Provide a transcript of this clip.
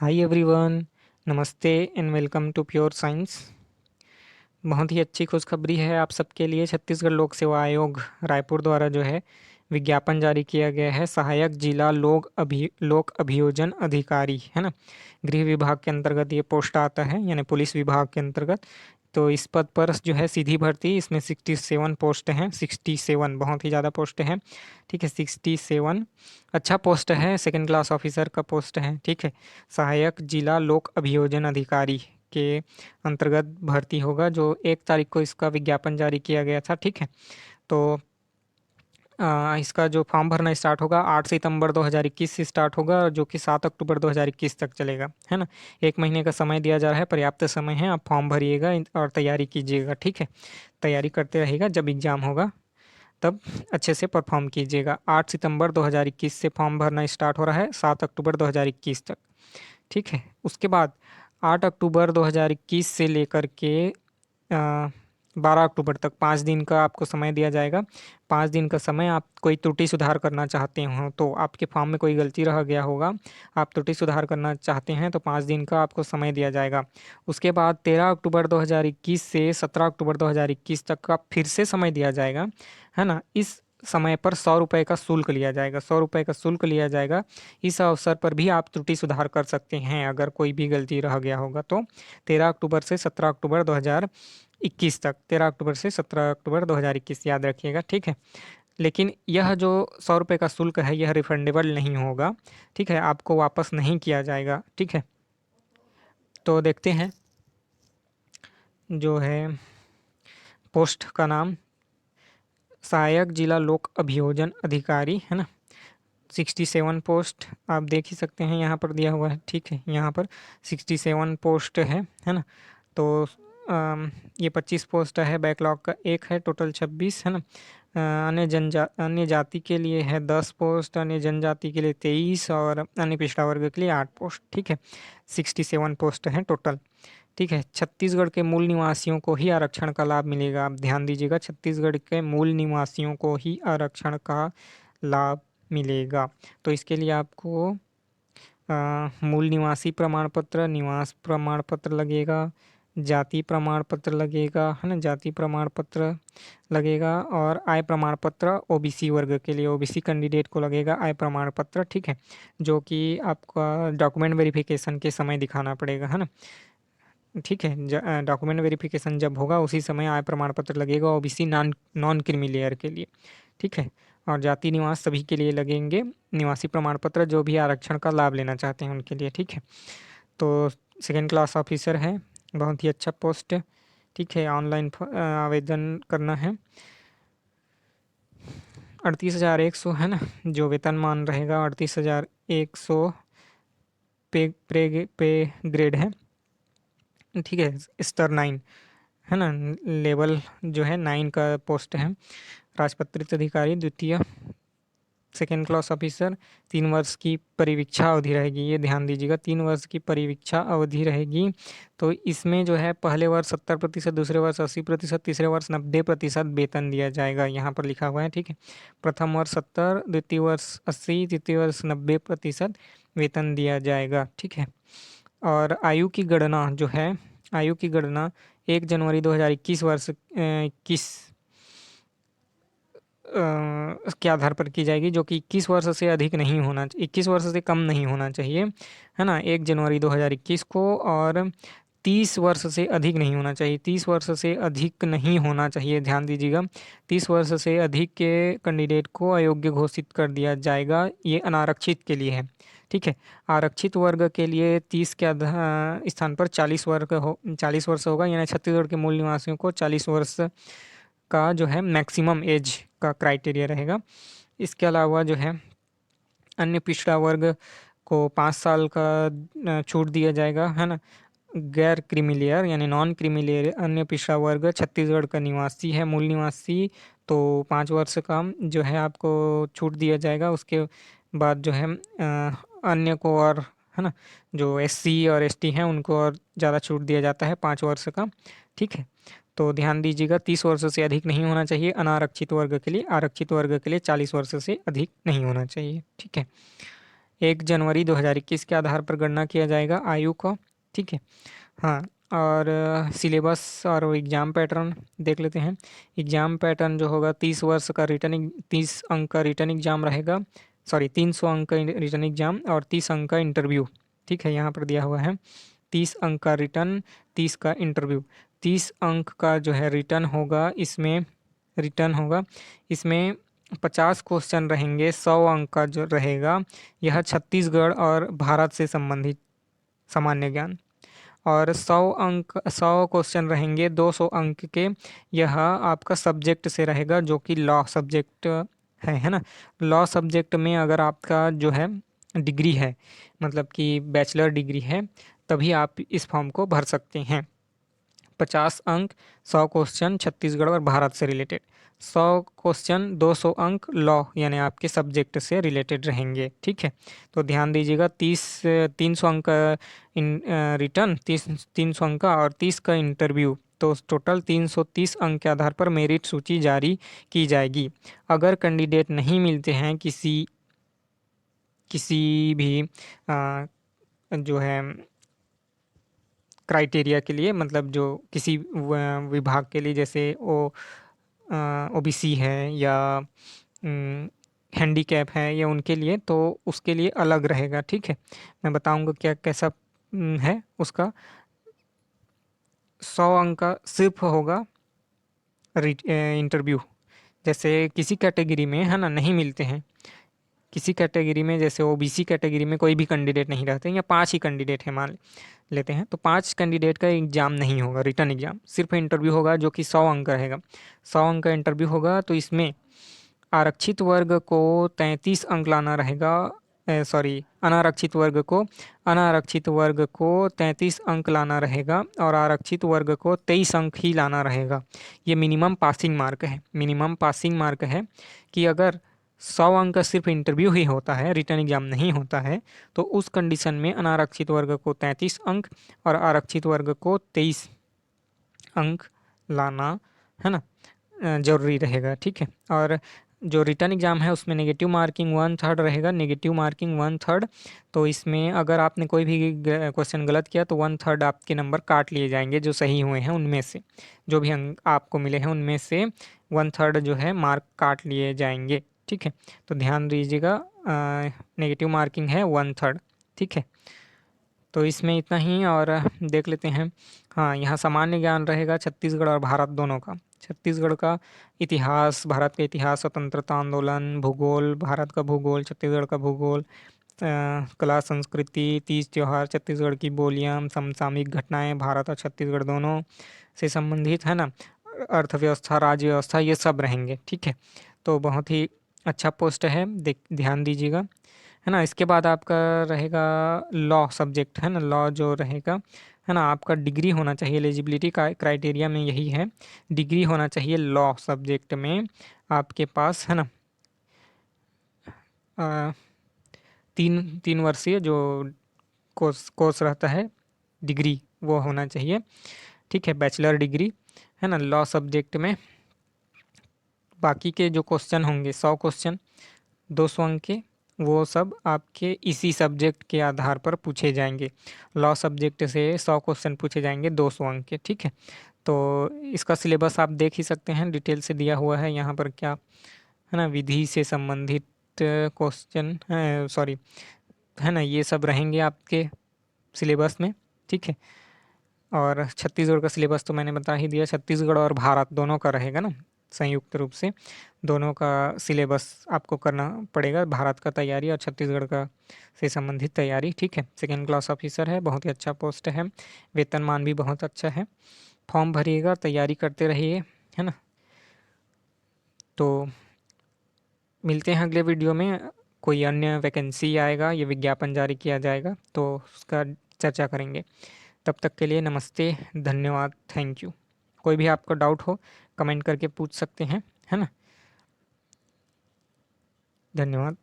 हाय everyone. नमस्ते and welcome to pure science. बहुत ही अच्छी खुशखबरी है आप सबके लिए। छत्तीसगढ़ लोक सेवा आयोग रायपुर द्वारा जो है विज्ञापन जारी किया गया है। सहायक जिला लोक अभियोजन अधिकारी है ना, गृह विभाग के अंतर्गत ये पोस्ट आता है, यानी पुलिस विभाग के अंतर्गत। तो इस पद पर जो है सीधी भर्ती, इसमें 67 पोस्ट हैं। 67 बहुत ही ज़्यादा पोस्ट है, ठीक है। 67 अच्छा पोस्ट है, सेकंड क्लास ऑफिसर का पोस्ट है, ठीक है। सहायक जिला लोक अभियोजन अधिकारी के अंतर्गत भर्ती होगा, जो 1 तारीख को इसका विज्ञापन जारी किया गया था, ठीक है। तो इसका जो फॉर्म भरना स्टार्ट होगा 8 सितंबर 2021 से स्टार्ट होगा, जो कि 7 अक्टूबर 2021 तक चलेगा, है ना। 1 महीने का समय दिया जा रहा है, पर्याप्त समय है। आप फॉर्म भरिएगा और तैयारी कीजिएगा, ठीक है। तैयारी करते रहिएगा, जब एग्ज़ाम होगा तब अच्छे से परफॉर्म कीजिएगा। 8 सितंबर 2021 से फॉर्म भरना स्टार्ट हो रहा है, 7 अक्टूबर 2021 तक, ठीक है। उसके बाद 8 अक्टूबर 2021 से लेकर के 12 अक्टूबर तक 5 दिन का आपको समय दिया जाएगा। 5 दिन का समय, आप कोई त्रुटि सुधार करना चाहते हो तो आपके फॉर्म में कोई गलती रह गया होगा, आप त्रुटि सुधार करना चाहते हैं तो 5 दिन का आपको समय दिया जाएगा। उसके बाद 13 अक्टूबर 2021 से 17 अक्टूबर 2021 तक का फिर से समय दिया जाएगा, है ना। इस समय पर 100 रुपये का शुल्क लिया जाएगा, 100 रुपये का शुल्क लिया जाएगा। इस अवसर पर भी आप त्रुटि सुधार कर सकते हैं अगर कोई भी गलती रह गया होगा तो। 13 अक्टूबर से 17 अक्टूबर 2021 तक, 13 अक्टूबर से 17 अक्टूबर 2021 याद रखिएगा, ठीक है। लेकिन यह जो 100 रुपये का शुल्क है, यह रिफंडेबल नहीं होगा, ठीक है। आपको वापस नहीं किया जाएगा, ठीक है। तो देखते हैं जो है पोस्ट का नाम, सहायक जिला लोक अभियोजन अधिकारी, है ना। 67 पोस्ट आप देख ही सकते हैं, यहाँ पर दिया हुआ है, ठीक है। यहाँ पर 67 पोस्ट है ना। तो ये 25 पोस्ट है, बैकलॉग का 1 है, टोटल 26, है ना। अन्य जाति के लिए है 10 पोस्ट, अन्य जनजाति के लिए 23 और अन्य पिछड़ा वर्ग के लिए 8 पोस्ट, ठीक है। 67 पोस्ट हैं टोटल, ठीक है। छत्तीसगढ़ के मूल निवासियों को ही आरक्षण का लाभ मिलेगा, आप ध्यान दीजिएगा। छत्तीसगढ़ के मूल निवासियों को ही आरक्षण का लाभ मिलेगा। तो इसके लिए आपको मूल निवासी प्रमाण पत्र, निवास प्रमाण पत्र लगेगा, जाति प्रमाण पत्र लगेगा, है ना, जाति प्रमाण पत्र लगेगा, और आय प्रमाण पत्र ओबीसी वर्ग के लिए, ओबीसी कैंडिडेट को लगेगा आय प्रमाण पत्र, ठीक है। जो कि आपका डॉक्यूमेंट वेरिफिकेशन के समय दिखाना पड़ेगा, है ना, ठीक है। डॉक्यूमेंट वेरिफिकेशन जब होगा उसी समय आय प्रमाण पत्र लगेगा OBC non non creamy layer के लिए, ठीक है। और जाति निवास सभी के लिए लगेंगे निवासी प्रमाण पत्र, जो भी आरक्षण का लाभ लेना चाहते हैं उनके लिए, ठीक है। तो सेकेंड क्लास ऑफिसर है, बहुत ही अच्छा पोस्ट है, ठीक है। ऑनलाइन आवेदन करना है। 38,100 है ना, जो वेतनमान रहेगा 38,100 पे ग्रेड है, ठीक है। स्तर 9 है ना, लेवल जो है 9 का पोस्ट है। राजपत्रित अधिकारी द्वितीय, सेकेंड क्लास ऑफिसर। 3 वर्ष की परिवीक्षा अवधि रहेगी, ये ध्यान दीजिएगा, 3 वर्ष की परिवीक्षा अवधि रहेगी। तो इसमें जो है पहले वर्ष 70%, दूसरे वर्ष 80%, तीसरे वर्ष 90% वेतन दिया जाएगा, यहाँ पर लिखा हुआ है, ठीक है। प्रथम वर्ष 70, द्वितीय वर्ष 80, तृतीय वर्ष 90% वेतन दिया जाएगा, ठीक है। और आयु की गणना जो है, आयु की गणना 1 जनवरी 2021 वर्ष 21 के आधार पर की जाएगी, जो कि 21 वर्ष से अधिक नहीं होना, 21 वर्ष से कम नहीं होना चाहिए, है ना, 1 जनवरी 2021 को। और 30 वर्ष से अधिक नहीं होना चाहिए, 30 वर्ष से अधिक नहीं होना चाहिए, ध्यान दीजिएगा। 30 वर्ष से अधिक के कैंडिडेट को अयोग्य घोषित कर दिया जाएगा, ये अनारक्षित के लिए है, ठीक है। आरक्षित वर्ग के लिए 30 के स्थान पर 40 वर्ष होगा, यानी छत्तीसगढ़ के मूल निवासियों को 40 वर्ष का जो है मैक्सिमम एज का क्राइटेरिया रहेगा। इसके अलावा जो है अन्य पिछड़ा वर्ग को 5 साल का छूट दिया जाएगा, है ना। गैर क्रीमी लेयर यानी नॉन क्रीमी लेयर अन्य पिछड़ा वर्ग छत्तीसगढ़ का निवासी है, मूल निवासी, तो 5 वर्ष का जो है आपको छूट दिया जाएगा। उसके बाद जो है अन्य को, और है ना, जो एससी और एसटी हैं उनको और ज़्यादा छूट दिया जाता है 5 वर्ष का, ठीक है। तो ध्यान दीजिएगा, 30 वर्ष से अधिक नहीं होना चाहिए अनारक्षित वर्ग के लिए, आरक्षित वर्ग के लिए 40 वर्ष से अधिक नहीं होना चाहिए, ठीक है। 1 जनवरी 2021 के आधार पर गणना किया जाएगा आयु का। ठीक है। हाँ, और सिलेबस और एग्ज़ाम पैटर्न देख लेते हैं। एग्ज़ाम पैटर्न जो होगा 30 अंक का रिटर्न एग्ज़ाम रहेगा, सॉरी 300 अंक का रिटर्न एग्ज़ाम और 30 अंक का इंटरव्यू। ठीक है, यहाँ पर दिया हुआ है 30 अंक का रिटर्न, 30 का इंटरव्यू। 30 अंक का जो है रिटर्न होगा, इसमें 50 क्वेश्चन रहेंगे, 100 अंक का जो रहेगा यह छत्तीसगढ़ और भारत से संबंधित सामान्य ज्ञान, और 100 क्वेश्चन रहेंगे 200 अंक के, यह आपका सब्जेक्ट से रहेगा जो कि लॉ सब्जेक्ट है ना। लॉ सब्जेक्ट में अगर आपका जो है डिग्री है, मतलब कि बैचलर डिग्री है, तभी आप इस फॉर्म को भर सकते हैं। 50 अंक, 100 क्वेश्चन छत्तीसगढ़ और भारत से रिलेटेड, 100 क्वेश्चन 200 अंक लॉ यानी आपके सब्जेक्ट से रिलेटेड रहेंगे। ठीक है, तो ध्यान दीजिएगा 300 अंक का रिटर्न, 300 अंक का और 30 का इंटरव्यू, तो टोटल 330 अंक के आधार पर मेरिट सूची जारी की जाएगी। अगर कैंडिडेट नहीं मिलते हैं किसी भी जो है क्राइटेरिया के लिए, मतलब जो किसी विभाग के लिए, जैसे ओबीसी है या हैंडीकैप है या उनके लिए, तो उसके लिए अलग रहेगा। ठीक है, मैं बताऊंगा क्या कैसा है उसका। 100 अंक का सिर्फ होगा इंटरव्यू। जैसे किसी कैटेगरी में है ना नहीं मिलते हैं, किसी कैटेगरी में जैसे ओबीसी कैटेगरी में कोई भी कैंडिडेट नहीं रहते या 5 ही कैंडिडेट हैं मान लेते हैं, तो 5 कैंडिडेट का एग्ज़ाम नहीं होगा, रिटर्न एग्ज़ाम, सिर्फ इंटरव्यू होगा जो कि 100 अंक का रहेगा। 100 अंक का इंटरव्यू होगा, तो इसमें आरक्षित वर्ग को 33 अंक लाना रहेगा, सॉरी अनारक्षित वर्ग को 33 अंक लाना रहेगा और आरक्षित वर्ग को 23 अंक ही लाना रहेगा। ये मिनिमम पासिंग मार्क है, मिनिमम पासिंग मार्क है कि अगर 100 अंक का सिर्फ इंटरव्यू ही होता है, रिटर्न एग्जाम नहीं होता है, तो उस कंडीशन में अनारक्षित वर्ग को 33 अंक और आरक्षित वर्ग को 23 अंक लाना है ना जरूरी रहेगा। ठीक है, और जो रिटर्न एग्ज़ाम है उसमें नेगेटिव मार्किंग 1/3 रहेगा, नेगेटिव मार्किंग 1/3। तो इसमें अगर आपने कोई भी क्वेश्चन गलत किया तो 1/3 आपके नंबर काट लिए जाएंगे, जो सही हुए हैं उनमें से, जो भी अंक आपको मिले हैं उनमें से 1/3 जो है मार्क काट लिए जाएंगे। ठीक है, तो ध्यान दीजिएगा, नेगेटिव मार्किंग है 1/3। ठीक है, तो इसमें इतना ही, और देख लेते हैं। हाँ, यहाँ सामान्य ज्ञान रहेगा छत्तीसगढ़ और भारत दोनों का। छत्तीसगढ़ का इतिहास, भारत का इतिहास, स्वतंत्रता आंदोलन, भूगोल, भारत का भूगोल, छत्तीसगढ़ का भूगोल, कला संस्कृति, तीज त्योहार, छत्तीसगढ़ की बोलियाँ, समसामयिक घटनाएं, भारत और छत्तीसगढ़ दोनों से संबंधित है ना, अर्थव्यवस्था, राज्य व्यवस्था, ये सब रहेंगे। ठीक है, तो बहुत ही अच्छा पोस्ट है, ध्यान दीजिएगा, है ना। इसके बाद आपका रहेगा लॉ सब्जेक्ट, है ना, लॉ जो रहेगा, है ना, आपका डिग्री होना चाहिए, एलिजिबिलिटी का क्राइटेरिया में यही है, डिग्री होना चाहिए लॉ सब्जेक्ट में आपके पास, है ना। 3 वर्षीय जो कोर्स रहता है, डिग्री वो होना चाहिए। ठीक है, बैचलर डिग्री, है ना, लॉ सब्जेक्ट में। बाकी के जो क्वेश्चन होंगे 100 क्वेश्चन 200 अंक के, वो सब आपके इसी सब्जेक्ट के आधार पर पूछे जाएंगे। लॉ सब्जेक्ट से 100 क्वेश्चन पूछे जाएंगे 200 अंक के। ठीक है, तो इसका सिलेबस आप देख ही सकते हैं, डिटेल से दिया हुआ है यहाँ पर, क्या है ना, विधि से संबंधित क्वेश्चन है, सॉरी, है ना, ये सब रहेंगे आपके सिलेबस में। ठीक है, और छत्तीसगढ़ का सिलेबस तो मैंने बता ही दिया, छत्तीसगढ़ और भारत दोनों का रहेगा ना, संयुक्त रूप से दोनों का सिलेबस आपको करना पड़ेगा, भारत का तैयारी और छत्तीसगढ़ का से संबंधित तैयारी। ठीक है, सेकेंड क्लास ऑफिसर है, बहुत ही अच्छा पोस्ट है, वेतनमान भी बहुत अच्छा है। फॉर्म भरिएगा, तैयारी करते रहिए, है ना। तो मिलते हैं अगले वीडियो में, कोई अन्य वैकेंसी आएगा, ये विज्ञापन जारी किया जाएगा तो उसका चर्चा करेंगे। तब तक के लिए नमस्ते, धन्यवाद, थैंक यू। कोई भी आपको डाउट हो कमेंट करके पूछ सकते हैं, है ना। धन्यवाद।